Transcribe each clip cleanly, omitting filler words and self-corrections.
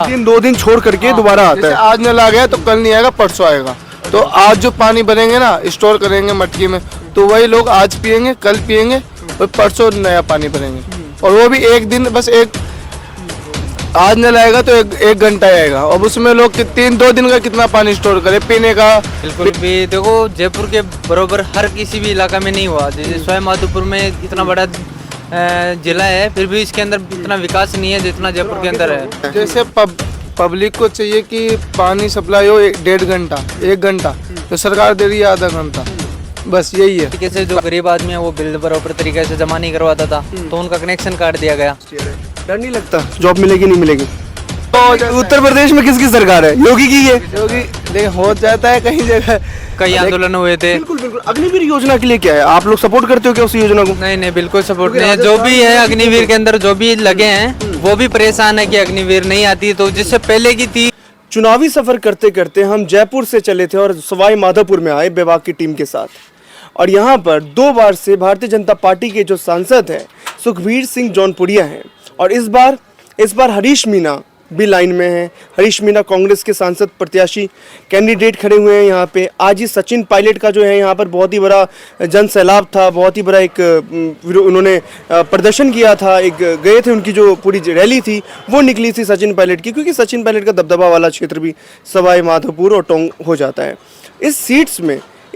दो दिन छोड़ करके दोबारा आता है। आज नल आ गया तो कल नहीं आएगा, परसों आएगा। तो आज जो पानी भरेंगे ना, स्टोर करेंगे मटकी में, तो वही लोग आज पियेंगे, कल पियेंगे और परसों नया पानी भरेंगे। और वो भी एक दिन, बस एक आज नल आएगा तो एक घंटा आएगा, और उसमें लोग 2 दिन का कितना पानी स्टोर करे पीने का। बिल्कुल भी देखो, जयपुर के बराबर हर किसी भी इलाका में नहीं हुआ। जैसे सवाई माधोपुर में इतना बड़ा जिला है, फिर भी इसके अंदर इतना विकास नहीं है जितना जयपुर के अंदर है। जैसे पब्लिक को चाहिए कि पानी सप्लाई हो 1.5 घंटा, 1 घंटा, तो सरकार दे रही है आधा घंटा, बस यही है। तरीके से जो गरीब आदमी है वो बिल बराबर तरीके से जमा नहीं करवाता था, तो उनका कनेक्शन काट दिया गया। डर नहीं लगता जॉब मिलेगी नहीं मिलेगी? तो उत्तर प्रदेश में किसकी सरकार है? योगी की है। योगी लेकिन हो जाता है कहीं जगह, कई आंदोलन हुए थे। बिल्कुल बिल्कुल। अग्निवीर योजना के लिए क्या है, आप लोग सपोर्ट करते हो क्या उस योजना को? नहीं नहीं, बिल्कुल सपोर्ट नहीं है। जो भी है अग्निवीर के अंदर जो भी लगे हैं वो भी परेशान है कि अग्निवीर नहीं आती, तो जिससे पहले की थी। चुनावी सफर करते करते हम जयपुर से चले थे और सवाई माधोपुर में आए विभाग की टीम के साथ, और यहाँ पर 2 बार से भारतीय जनता पार्टी के जो सांसद हैं सुखबीर सिंह जौनपुरिया हैं, और इस बार हरीश मीणा भी लाइन में है। हरीश मीणा कांग्रेस के सांसद प्रत्याशी कैंडिडेट खड़े हुए हैं यहाँ पे। आज ही सचिन पायलट का जो है यहाँ पर बहुत ही बड़ा जन सैलाब था, बहुत ही बड़ा एक उन्होंने प्रदर्शन किया था, एक गए थे, उनकी जो पूरी रैली थी वो निकली थी सचिन पायलट की, क्योंकि सचिन पायलट का दबदबा वाला क्षेत्र भी सवाई माधोपुर और टोंक हो जाता है। इस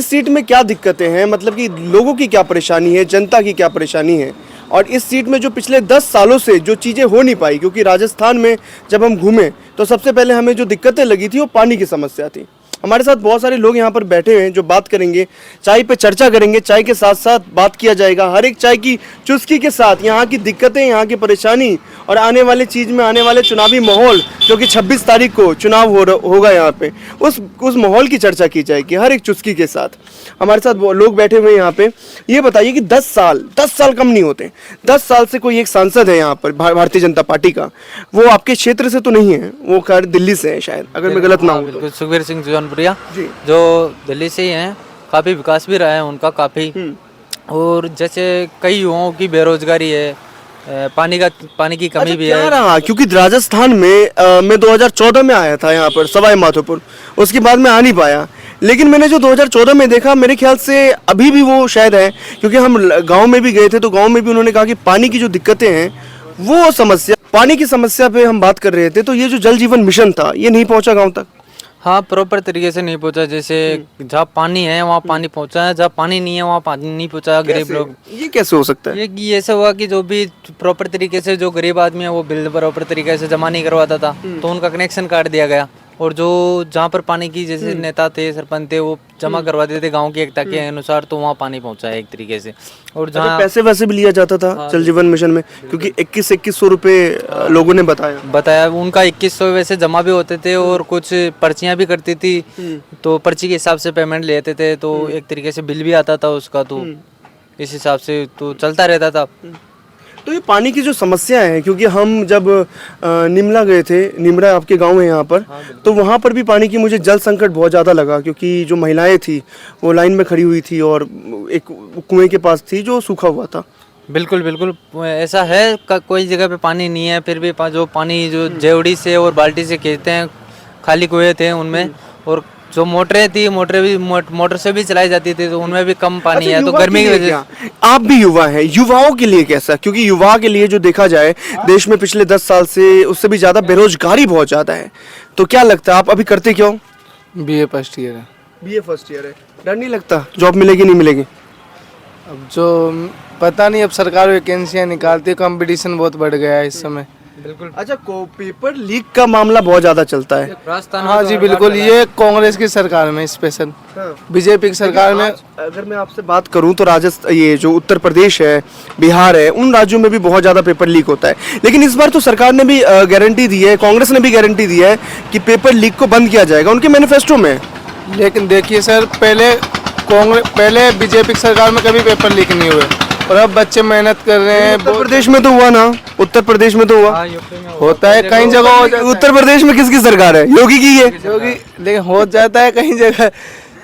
सीट में क्या दिक्कतें हैं, मतलब कि लोगों की क्या परेशानी है, जनता की क्या परेशानी है, और इस सीट में जो पिछले 10 सालों से जो चीज़ें हो नहीं पाई, क्योंकि राजस्थान में जब हम घूमे तो सबसे पहले हमें जो दिक्कतें लगी थी वो पानी की समस्या थी। हमारे साथ बहुत सारे लोग यहाँ पर बैठे हुए हैं जो बात करेंगे, चाय पे चर्चा करेंगे, चाय के साथ साथ बात किया जाएगा, हर एक चाय की चुस्की के साथ यहाँ की दिक्कतें, यहाँ की परेशानी और आने वाले चीज़ में आने वाले चुनावी माहौल, जो कि 26 तारीख को चुनाव होगा यहाँ पे, उस माहौल की चर्चा की जाएगी हर एक चुस्की के साथ। हमारे साथ लोग बैठे हुए हैं यहाँ पे। ये बताइए कि 10 साल कम नहीं होते, 10 साल से कोई एक सांसद है यहाँ पर भारतीय जनता पार्टी का, वो आपके क्षेत्र से तो नहीं है, वो खैर दिल्ली से है शायद, अगर मैं गलत ना हूँ। बिल्कुल, सुखबीर सिंह जौनपुरिया जो दिल्ली से ही हैं, काफ़ी विकास भी रहा है उनका काफ़ी। और जैसे कई युवाओं की बेरोजगारी है, पानी की कमी भी है। रहा क्योंकि राजस्थान में मैं 2014 में आया था यहाँ पर सवाई माधोपुर, उसके बाद मैं आ नहीं पाया, लेकिन मैंने जो 2014 में देखा, मेरे ख्याल से अभी भी वो शायद है, क्योंकि हम गांव में भी गए थे तो गांव में भी उन्होंने कहा कि पानी की जो दिक्कतें हैं, वो समस्या, पानी की समस्या पे हम बात कर रहे थे। तो ये जो जल जीवन मिशन था ये नहीं पहुंचा गाँव तक? हाँ, प्रॉपर तरीके से नहीं पहुंचा। जैसे जहाँ पानी है वहाँ पानी पहुंचा है, जहाँ पानी नहीं है वहाँ पानी नहीं पहुंचा। गरीब लोग, ये कैसे हो सकता है? ये ऐसा हुआ कि जो भी प्रॉपर तरीके से जो गरीब आदमी है वो बिल प्रॉपर तरीके से जमा नहीं करवाता था, तो उनका कनेक्शन काट दिया गया। और जो जहाँ पर पानी की जैसे नेता थे, सरपंच थे, वो जमा करवा देते थे गांव की एकता के अनुसार, तो वहाँ पानी पहुँचा है एक तरीके से। और जहाँ पैसे वैसे भी लिया जाता था जल जीवन मिशन में, क्योंकि 2100 रुपए लोगों ने बताया उनका 2100 वैसे जमा भी होते थे, और कुछ पर्चियाँ भी करती थी, तो पर्ची के हिसाब से पेमेंट लेते थे, तो एक तरीके से बिल भी आता था उसका, तो इस हिसाब से तो चलता रहता था। तो ये पानी की जो समस्या है, क्योंकि हम जब निमला गए थे, निमरा आपके गांव है यहाँ पर, तो वहाँ पर भी पानी की मुझे जल संकट बहुत ज़्यादा लगा, क्योंकि जो महिलाएं थी वो लाइन में खड़ी हुई थी और एक कुएं के पास थी जो सूखा हुआ था। बिल्कुल बिल्कुल ऐसा है, कोई जगह पे पानी नहीं है, फिर भी जो पानी जो जेवड़ी से और बाल्टी से खींचते हैं, खाली कुएं थे उनमें, और जो मोटरें थी, मोटर से भी चलाई जाती थी, तो उनमें भी कम पानी है। तो गर्मी की वजह से आप भी युवा हैं, युवाओं के लिए कैसा? क्योंकि युवा के लिए जो देखा जाए देश में पिछले 10 साल से उससे भी ज्यादा बेरोजगारी बहुत ज्यादा है, तो क्या लगता है आप अभी करते क्यों? BA फर्स्ट ईयर है। BA फर्स्ट ईयर है। डर नहीं लगता जॉब मिलेगी नहीं मिलेगी? अब जो पता नहीं, अब सरकार वैकेंसियाँ निकालती है, कंपटीशन बहुत बढ़ गया है इस समय। बिल्कुल। अच्छा, पेपर लीक का मामला बहुत ज्यादा चलता है राजस्थान। हाँ जी बिल्कुल, ये कांग्रेस की सरकार में स्पेशल, बीजेपी की सरकार में। अगर मैं आपसे बात करूं तो राजस्थान, ये जो उत्तर प्रदेश है, बिहार है, उन राज्यों में भी बहुत ज्यादा पेपर लीक होता है, लेकिन इस बार तो सरकार ने भी गारंटी दी है, कांग्रेस ने भी गारंटी दी है कि पेपर लीक को बंद किया जाएगा, उनके मैनिफेस्टो में। लेकिन देखिए सर, पहले बीजेपी की सरकार में कभी पेपर लीक नहीं हुए, और अब बच्चे मेहनत कर रहे हैं। उत्तर प्रदेश में तो हुआ ना, उत्तर प्रदेश में तो हुआ, होता है कई जगह। उत्तर प्रदेश में किसकी सरकार है? योगी की है। योगी, लेकिन हो जाता है कहीं जगह।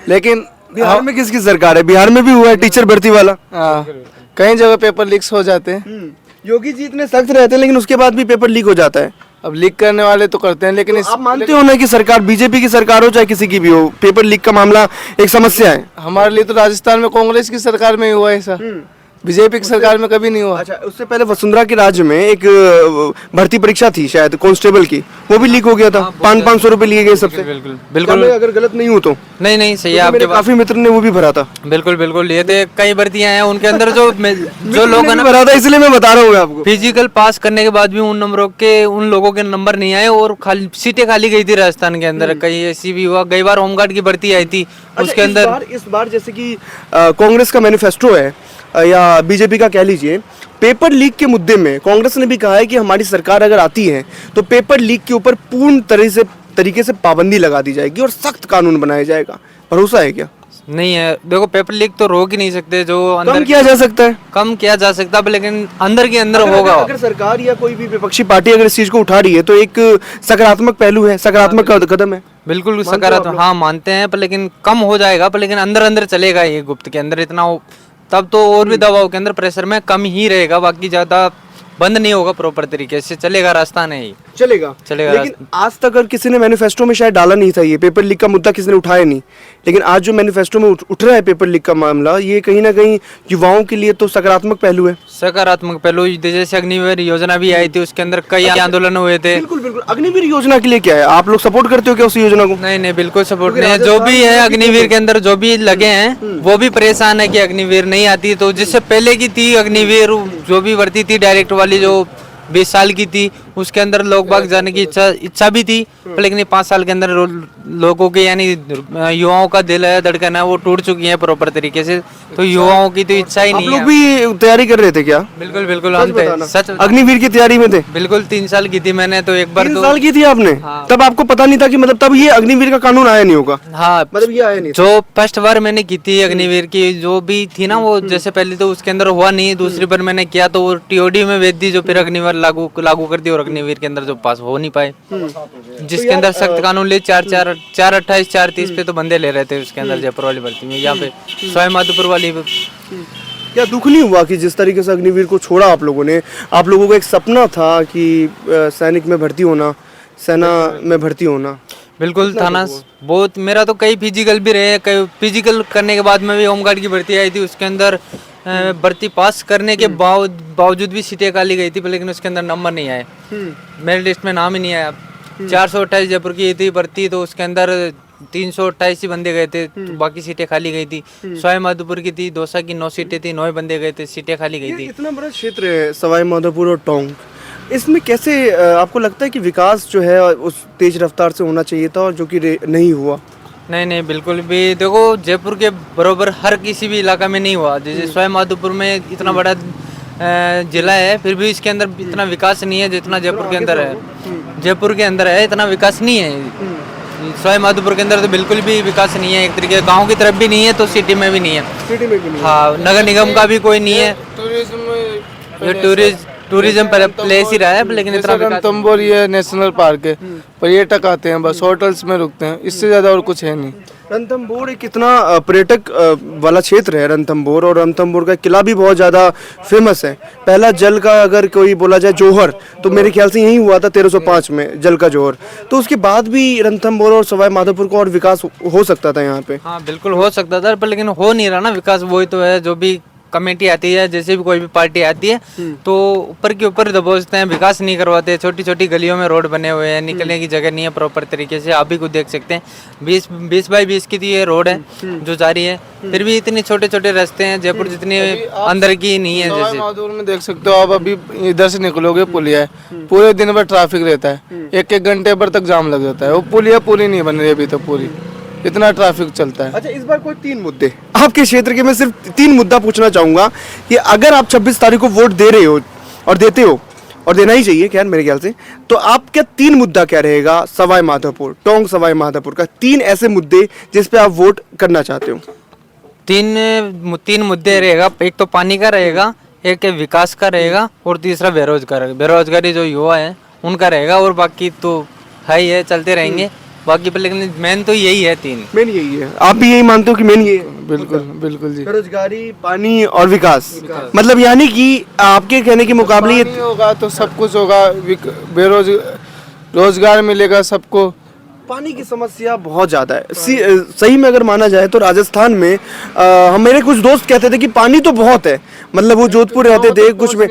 लेकिन बिहार में किसकी सरकार है? बिहार में भी हुआ है टीचर भर्ती वाला। हाँ, कई जगह पेपर लीक्स हो जाते हैं। योगी जी इतने सख्त रहते हैं, लेकिन उसके बाद भी पेपर लीक हो जाता है। अब लीक करने वाले तो करते हैं, लेकिन आप मानते हो ना कि सरकार बीजेपी की सरकार हो चाहे किसी की भी हो, पेपर लीक का मामला एक समस्या है। हमारे लिए तो राजस्थान में कांग्रेस की सरकार में ही हुआ है ऐसा, बीजेपी की सरकार में कभी नहीं हुआ। अच्छा, उससे पहले वसुंधरा के राज्य में एक भर्ती परीक्षा थी शायद कांस्टेबल की, वो भी लीक हो गया था। 500 रुपए लिए गए सबसे। बिल्कुल क्या बिल्कुल। मैं अगर गलत नहीं हूँ तो नहीं नहीं सही है मेरे आपके बात। काफी मित्र ने वो भी भरा था। बिल्कुल बिल्कुल, ये थे कई भर्तियां हैं उनके अंदर जो लोग हैं मैंने ना, भरा था, इसलिए मैं बता रहा हूँ आपको। फिजिकल पास करने के बाद भी उन नंबरों के उन लोगों के नंबर नहीं आए और खाली सीटें खाली गई थी राजस्थान के अंदर। कहीं ऐसी भी हुआ, कई बार होमगार्ड की भर्ती आई थी उसके अंदर। इस बार जैसे कि कांग्रेस का मैनिफेस्टो है या बीजेपी का कह लीजिए, पेपर लीक के मुद्दे में कांग्रेस ने भी कहा है कि हमारी सरकार अगर आती है तो पेपर लीक के ऊपर पूर्ण तरीके से पाबंदी लगा दी जाएगी और सख्त कानून बनाया जाएगा। भरोसा है क्या? नहीं है, देखो पेपर लीक तो रोक ही नहीं सकते, जो कम अंदर किया जा सकता है। कम किया जा सकता है, लेकिन अंदर के अंदर होगा। अगर सरकार या कोई भी विपक्षी पार्टी अगर इस चीज को उठा रही है तो एक सकारात्मक पहलू है, सकारात्मक कदम है। बिल्कुल सकारात्मक, हाँ मानते हैं, पर लेकिन कम हो जाएगा, पर लेकिन अंदर अंदर चलेगा ये गुप्त के अंदर इतना तब तो और भी दबाव के अंदर प्रेशर में कम ही रहेगा, बाकी ज्यादा बंद नहीं होगा, प्रॉपर तरीके से चलेगा, रास्ता नहीं चलेगा। चलेगा। लेकिन आज तक अगर किसी ने मैनिफेस्टो में शायद डाला नहीं था, ये पेपर लीक का मुद्दा किसी ने उठाया नहीं, लेकिन आज जो मैनिफेस्टो में उठ रहा है पेपर लीक का मामला, ये कहीं ना कहीं युवाओं के लिए तो सकारात्मक पहलू है। सकारात्मक पहलू, जैसे अग्निवीर योजना भी आई थी, उसके अंदर कई आंदोलन हुए थे। बिल्कुल बिल्कुल। अग्निवीर योजना के लिए क्या है, आप लोग सपोर्ट करते हो क्या उस योजना को? नहीं नहीं बिल्कुल सपोर्ट नहीं है। जो भी है अग्निवीर के अंदर जो भी लगे हैं वो भी परेशान है कि अग्निवीर नहीं आती, तो जिससे पहले की थी अग्निवीर जो भी भर्ती थी डायरेक्ट वाली जो 20 साल की थी, उसके अंदर लोग बाग जाने की इच्छा भी थी, पर लेकिन 5 साल के अंदर लोगों के यानी युवाओं का दिल है, धड़कन है, वो टूट चुकी है प्रॉपर तरीके से, तो युवाओं की तो इच्छा ही नहीं आप है। लोग भी तैयारी कर रहे थे क्या? बिल्कुल बिल्कुल, हम थे सच अग्निवीर की तैयारी में थे? बिल्कुल 3 साल की थी मैंने, तो एक बार 3 तो साल की थी आपने? हाँ। तब आपको पता नहीं था कि मतलब तब ये अग्निवीर का कानून आया नहीं होगा? हाँ मतलब ये आया नहीं था। जो फर्स्ट बार मैंने की थी अग्निवीर की जो भी थी ना, वो जैसे पहले तो उसके अंदर हुआ नहीं, दूसरी बार मैंने किया तो वो टीओडी में भेज दी, जो फिर अग्निवीर लागू कर दी, और अग्निवीर के अंदर जो पास हो नहीं पाए, जिसके अंदर सख्त कानून ले 428 430 पे तो बंदे ले रहे थे उसके अंदर जयपुर वाली भर्ती में, यहाँ पे सवाई माधोपुर वाली। क्या दुख नहीं हुआ कि जिस तरीके से अग्निवीर को छोड़ा आप लोगों ने? आप लोगों का एक सपना था कि सैनिक में भर्ती होना, सेना में भर्ती होना। बिल्कुल था ना, बहुत मेरा तो कई फिजिकल भी रहे, कई फिजिकल करने के बाद में भी होमगार्ड की भर्ती आई थी, उसके अंदर भर्ती पास करने के बावजूद भी सीटें खाली गई थी, लेकिन उसके अंदर नंबर नहीं आए, मेरिट लिस्ट में नाम ही नहीं आया। 428 जयपुर की थी भर्ती, तो उसके अंदर 328 ही बंदे गए थे, तो बाकी सीटें खाली गई थी। सवाई माधोपुर की थी, दौसा की 9 सीटें थी, 9 बंदे गए थे, सीटें खाली गई थी। इतना बड़ा क्षेत्र है सवाई माधोपुर और टोंक, इसमें कैसे आपको लगता है कि विकास जो है उस तेज रफ्तार से होना चाहिए था और जो कि नहीं हुआ? नहीं नहीं बिल्कुल भी, देखो जयपुर के बराबर हर किसी भी इलाका में नहीं हुआ। जैसे सवाई माधोपुर में इतना बड़ा जिला है, फिर भी इसके अंदर इतना विकास नहीं है जितना जयपुर के अंदर है। जयपुर के अंदर है इतना विकास नहीं है, सवाई माधोपुर के अंदर तो बिल्कुल भी विकास नहीं है, एक तरीके गांव की तरफ भी नहीं है तो सिटी में भी नहीं है। सिटी में भी नहीं। हाँ, नगर निगम का भी कोई नहीं है, ये टूरिज्म प्लेस ही रहा है, लेकिन इतना रणथंभौर ये नेशनल पार्क है, पर्यटक आते हैं बस, होटल्स में रुकते हैं, इससे ज्यादा और कुछ है नहीं। रणथंभौर एक कितना पर्यटक वाला क्षेत्र है रणथंभौर, और रणथंभौर का किला भी बहुत ज़्यादा फेमस है। पहला जल का अगर कोई बोला जाए जौहर, तो मेरे ख्याल से यही हुआ था 1305 में जल का जौहर, तो उसके बाद भी रणथंभौर और सवाई माधोपुर को और विकास हो सकता था यहाँ पे। हाँ बिल्कुल हो सकता था, पर लेकिन हो नहीं रहा ना विकास। वही तो है, जो भी कमेटी आती है, जैसे भी कोई भी पार्टी आती है तो ऊपर के ऊपर दबोचते हैं, विकास नहीं करवाते। छोटी छोटी गलियों में रोड बने हुए हैं, निकलने की जगह नहीं है प्रॉपर तरीके से, आप भी खुद देख सकते हैं। 20 बाई 20 की ये रोड है जो जा रही है, फिर भी इतने छोटे छोटे रास्ते हैं, जयपुर जितनी अंदर की नहीं है। जैसे माधोपुर में देख सकते हो आप, अभी इधर से निकलोगे पुलिया है, पूरे दिन भर ट्रैफिक रहता है, 1-1 घंटे भर तक जाम लग जाता है, वो पुलिया पूरी नहीं बन रही अभी तो, पूरी इतना ट्रैफिक चलता है। अच्छा, इस बार कोई 3 मुद्दे आपके क्षेत्र के, मैं सिर्फ 3 मुद्दा पूछना चाहूंगा कि अगर आप 26 तारीख को वोट दे रहे हो और देते हो, और देना ही चाहिए क्या मेरे ख्याल से, तो आप क्या 3 मुद्दा क्या रहेगा सवाई माधोपुर, टोंक सवाई माधोपुर का 3 ऐसे मुद्दे जिस पे आप वोट करना चाहते हो? 3 मुद्दे रहेगा, एक तो पानी का रहेगा, एक विकास का रहेगा, और तीसरा बेरोजगारी जो युवा है उनका रहेगा, और बाकी तो है ही है, चलते रहेंगे बाकी पर, लेकिन मेन तो यही है 3। मेन यही है, आप भी यही मानते हो कि मेन ये है? बिल्कुल बिल्कुल जी, बेरोजगारी, पानी और विकास। मतलब यानी कि आपके कहने के मुकाबले ये पानी होगा तो सब कुछ होगा, रोजगार मिलेगा सबको। पानी की समस्या बहुत ज़्यादा है। सही में अगर माना जाए तो राजस्थान में मेरे कुछ दोस्त कहते थे कि पानी तो बहुत है, मतलब वो जोधपुर रहते थे कुछ में,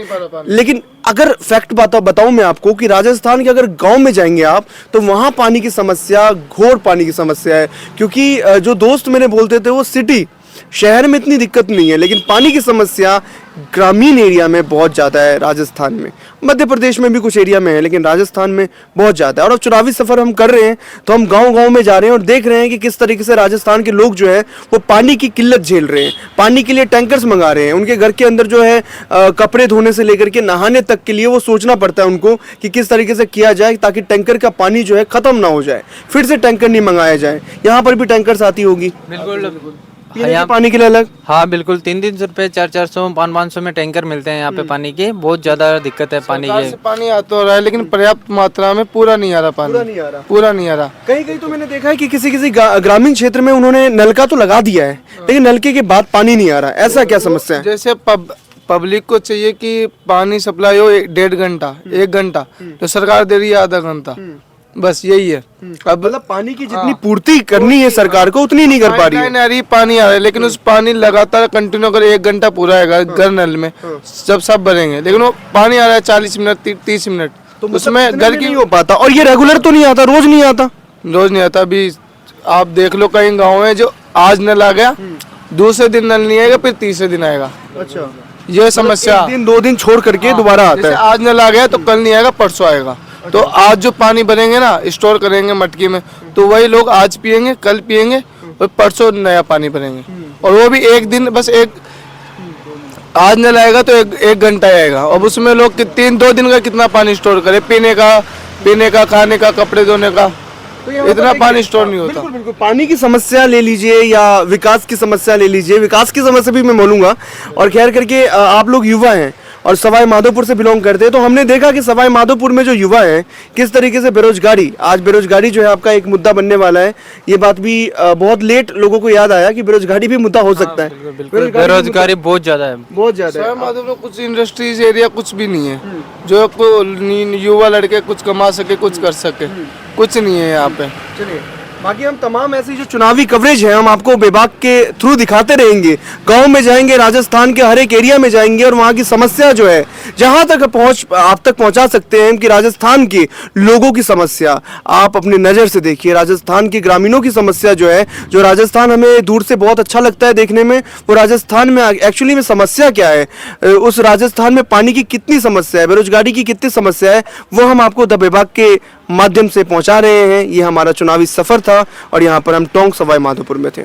लेकिन अगर फैक्ट बताऊं मैं आपको कि राजस्थान के अगर गांव में जाएंगे आप तो वहाँ पानी की समस्या, घोर पानी की समस्या है। क्योंकि जो दोस्त मेरे बोलते थे वो सिटी शहर में इतनी दिक्कत नहीं है, लेकिन पानी की समस्या ग्रामीण एरिया में बहुत ज़्यादा है राजस्थान में। मध्य प्रदेश में भी कुछ एरिया में है, लेकिन राजस्थान में बहुत ज़्यादा है। और अब चुनावी सफ़र हम कर रहे हैं तो हम गांव-गांव में जा रहे हैं और देख रहे हैं कि किस तरीके से राजस्थान के लोग जो है वो पानी की किल्लत झेल रहे हैं, पानी के लिए टैंकर्स मंगा रहे हैं। उनके घर के अंदर जो है कपड़े धोने से लेकर के नहाने तक के लिए वो सोचना पड़ता है उनको कि किस तरीके से किया जाए ताकि टैंकर का पानी जो है ख़त्म ना हो जाए, फिर से टैंकर नहीं मंगाया जाए। यहाँ पर भी टैंकर्स आती होगी बिल्कुल पानी के लिए अलग। हाँ बिल्कुल, 300 रुपये, 400, 500 में टैंकर मिलते हैं यहाँ पे पानी के। बहुत ज्यादा दिक्कत है पानी सरकार की। से पानी आता हो रहा है लेकिन पर्याप्त मात्रा में पूरा नहीं आ रहा पानी, पूरा नहीं आ रहा। कहीं कहीं तो मैंने देखा है कि किसी ग्रामीण क्षेत्र में उन्होंने नलका तो लगा दिया है, लेकिन नलके के बाद पानी नहीं आ रहा। ऐसा क्या समस्या है? जैसे पब्लिक को चाहिए कि पानी सप्लाई हो 1.5 घंटा, 1 घंटा, तो सरकार दे रही है आधा घंटा, बस यही है। अब मतलब पानी की जितनी पूर्ति करनी है सरकार को उतनी नहीं कर पा रही है। पानी आ रहा है लेकिन उस पानी लगातार कंटिन्यू अगर 1 घंटा पूरा है घर नल में जब सब भरेंगे, लेकिन वो पानी आ रहा है 40 मिनट 30 मिनट, तो उसमें घर की नहीं हो पाता। और ये रेगुलर तो नहीं आता, रोज नहीं आता। रोज नहीं आता। अभी आप देख लो कई गाँव है जो आज नल आ गया, दूसरे दिन नल नहीं आएगा, फिर तीसरे दिन आएगा। अच्छा, ये समस्या 1 दिन 2 दिन छोड़ करके दोबारा आता है। आज नल आ गया तो कल नहीं आएगा, परसों आएगा। तो आज जो पानी भरेंगे ना, स्टोर करेंगे मटकी में, तो वही लोग आज पियेंगे, कल पियेंगे और परसों नया पानी भरेंगे। और वो भी एक दिन, बस आज नल आएगा तो एक घंटा आएगा। अब उसमें लोग 2 दिन का कितना पानी स्टोर करे, पीने का, खाने का, कपड़े धोने का, तो इतना पानी स्टोर नहीं होता। बिल्कुल बिल्कुल। पानी की समस्या ले लीजिए या विकास की समस्या ले लीजिए, विकास की समस्या भी मैं बोलूंगा। और खैर करके आप लोग युवा हैं और सवाई माधोपुर से बिलोंग करते हैं, तो हमने देखा कि सवाई माधोपुर में जो युवा हैं किस तरीके से बेरोजगारी, आज बेरोजगारी जो है आपका एक मुद्दा बनने वाला है। ये बात भी बहुत लेट लोगों को याद आया कि बेरोजगारी भी मुद्दा हो सकता है। बेरोजगारी बहुत ज्यादा है, बहुत ज्यादा है। सवाई माधोपुर में कुछ इंडस्ट्रीज एरिया कुछ भी नहीं है जो युवा लड़के कुछ कमा सके, कुछ कर सके, कुछ नहीं है यहाँ पे। चलिए, बाकी हम तमाम ऐसी जो चुनावी कवरेज है हम आपको विभाग के थ्रू दिखाते रहेंगे। गांव में जाएंगे, राजस्थान के हर एक एरिया में जाएंगे और वहां की समस्या जो है जहां तक आप तक पहुंचा सकते हैं कि राजस्थान के लोगों की समस्या आप अपनी नज़र से देखिए। राजस्थान के ग्रामीणों की समस्या जो है, जो राजस्थान हमें दूर से बहुत अच्छा लगता है देखने में, वो राजस्थान में एक्चुअली में समस्या क्या है, उस राजस्थान में पानी की कितनी समस्या है, बेरोजगारी की कितनी समस्या है, वो हम आपको द विभाग के माध्यम से पहुंचा रहे हैं। ये हमारा चुनावी सफर था और यहाँ पर हम टोंक सवाई माधोपुर में थे।